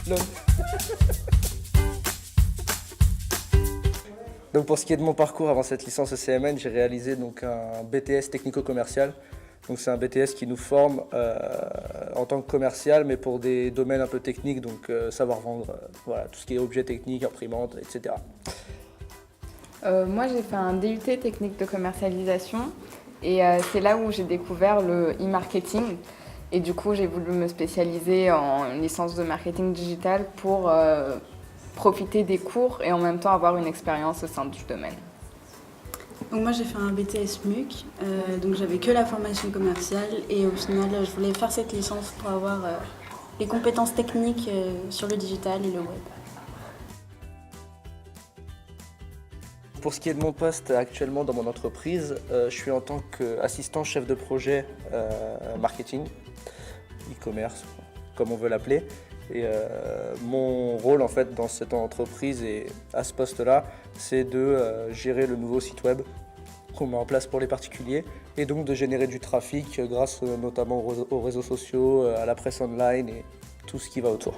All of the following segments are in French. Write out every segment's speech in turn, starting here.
Non. Donc pour ce qui est de mon parcours avant cette licence ECMN, j'ai réalisé donc un BTS technico-commercial. Donc c'est un BTS qui nous forme en tant que commercial, mais pour des domaines un peu techniques, donc savoir vendre, voilà, tout ce qui est objets techniques, imprimantes, etc. Moi, j'ai fait un DUT technique de commercialisation et c'est là où j'ai découvert le e-marketing. Et du coup, j'ai voulu me spécialiser en licence de marketing digital pour profiter des cours et en même temps avoir une expérience au sein du domaine. Donc moi j'ai fait un BTS MUC, donc j'avais que la formation commerciale et au final je voulais faire cette licence pour avoir les compétences techniques sur le digital et le web. Pour ce qui est de mon poste actuellement dans mon entreprise, je suis en tant qu'assistant chef de projet marketing, e-commerce, comme on veut l'appeler. Et mon rôle en fait dans cette entreprise et à ce poste-là, c'est de gérer le nouveau site web qu'on met en place pour les particuliers et donc de générer du trafic grâce notamment aux réseaux sociaux, à la presse online et tout ce qui va autour.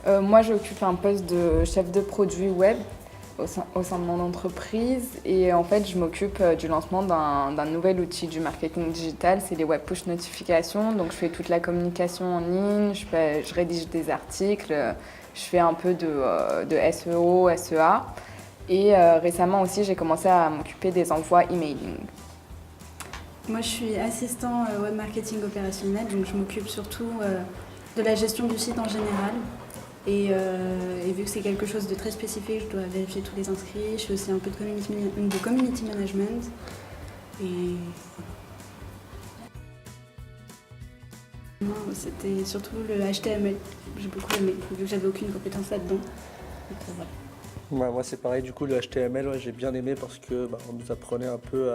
Moi, j'occupe un poste de chef de produit web au sein de mon entreprise et en fait je m'occupe du lancement d'un nouvel outil du marketing digital, c'est les web push notifications. Donc je fais toute la communication en ligne, je rédige des articles, je fais un peu de SEO, SEA et récemment aussi j'ai commencé à m'occuper des envois emailing. Moi je suis assistant web marketing opérationnel, donc je m'occupe surtout de la gestion du site en général. Et vu que c'est quelque chose de très spécifique, je dois vérifier tous les inscrits. Je fais aussi un peu de community management. Et non, c'était surtout le HTML. J'ai beaucoup aimé, vu que j'avais aucune compétence là-dedans. Ouais, moi c'est pareil, du coup le HTML j'ai bien aimé parce que on nous apprenait un peu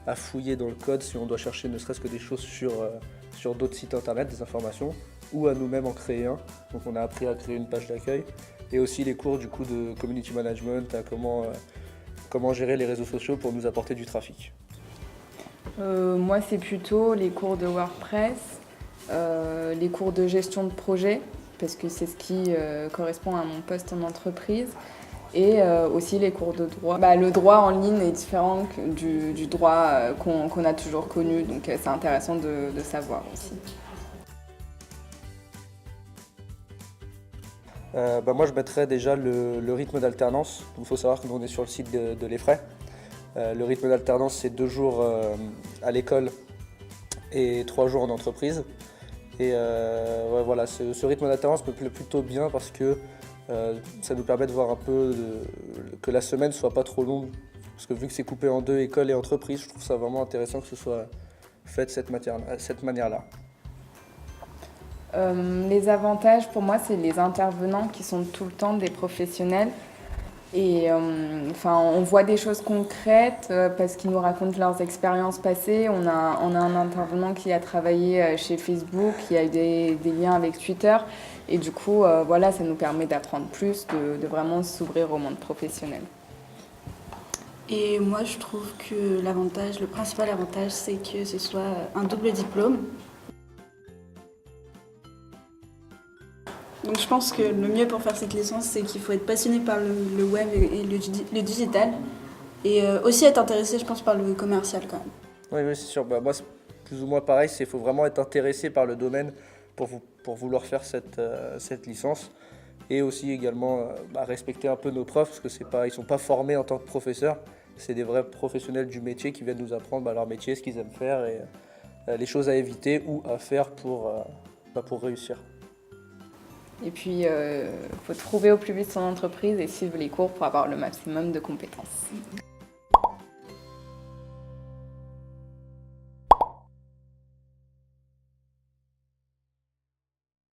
à fouiller dans le code si on doit chercher ne serait-ce que des choses sur d'autres sites internet, des informations, ou à nous-mêmes en créer un. Donc on a appris à créer une page d'accueil et aussi les cours du coup de community management, à comment gérer les réseaux sociaux pour nous apporter du trafic. Moi, c'est plutôt les cours de WordPress, les cours de gestion de projet, parce que c'est ce qui correspond à mon poste en entreprise, et aussi les cours de droit. Le droit en ligne est différent du droit qu'on a toujours connu, donc c'est intéressant de savoir aussi. Moi je mettrais déjà le rythme d'alternance. Il faut savoir que nous on est sur le site de l'Effray. Le rythme d'alternance c'est 2 jours à l'école et 3 jours en entreprise. Et ouais, voilà, ce rythme d'alternance me plaît plutôt bien parce que ça nous permet de voir un peu que la semaine soit pas trop longue. Parce que vu que c'est coupé en 2, école et entreprise, je trouve ça vraiment intéressant que ce soit fait de cette manière-là. Les avantages pour moi, c'est les intervenants qui sont tout le temps des professionnels. Et on voit des choses concrètes parce qu'ils nous racontent leurs expériences passées. On a un intervenant qui a travaillé chez Facebook, qui a eu des liens avec Twitter. Et du coup, voilà, ça nous permet d'apprendre plus, de vraiment s'ouvrir au monde professionnel. Et moi je trouve que le principal avantage, c'est que ce soit un double diplôme. Donc je pense que le mieux pour faire cette licence, c'est qu'il faut être passionné par le web et le digital. Et aussi être intéressé, je pense, par le commercial quand même. Oui, c'est sûr. Moi, c'est plus ou moins pareil. Il faut vraiment être intéressé par le domaine pour vouloir faire cette licence. Et aussi également respecter un peu nos profs, parce que ils ne sont pas formés en tant que professeurs. C'est des vrais professionnels du métier qui viennent nous apprendre leur métier, ce qu'ils aiment faire et les choses à éviter ou à faire pour réussir. Et puis, il faut trouver au plus vite son entreprise et suivre les cours pour avoir le maximum de compétences.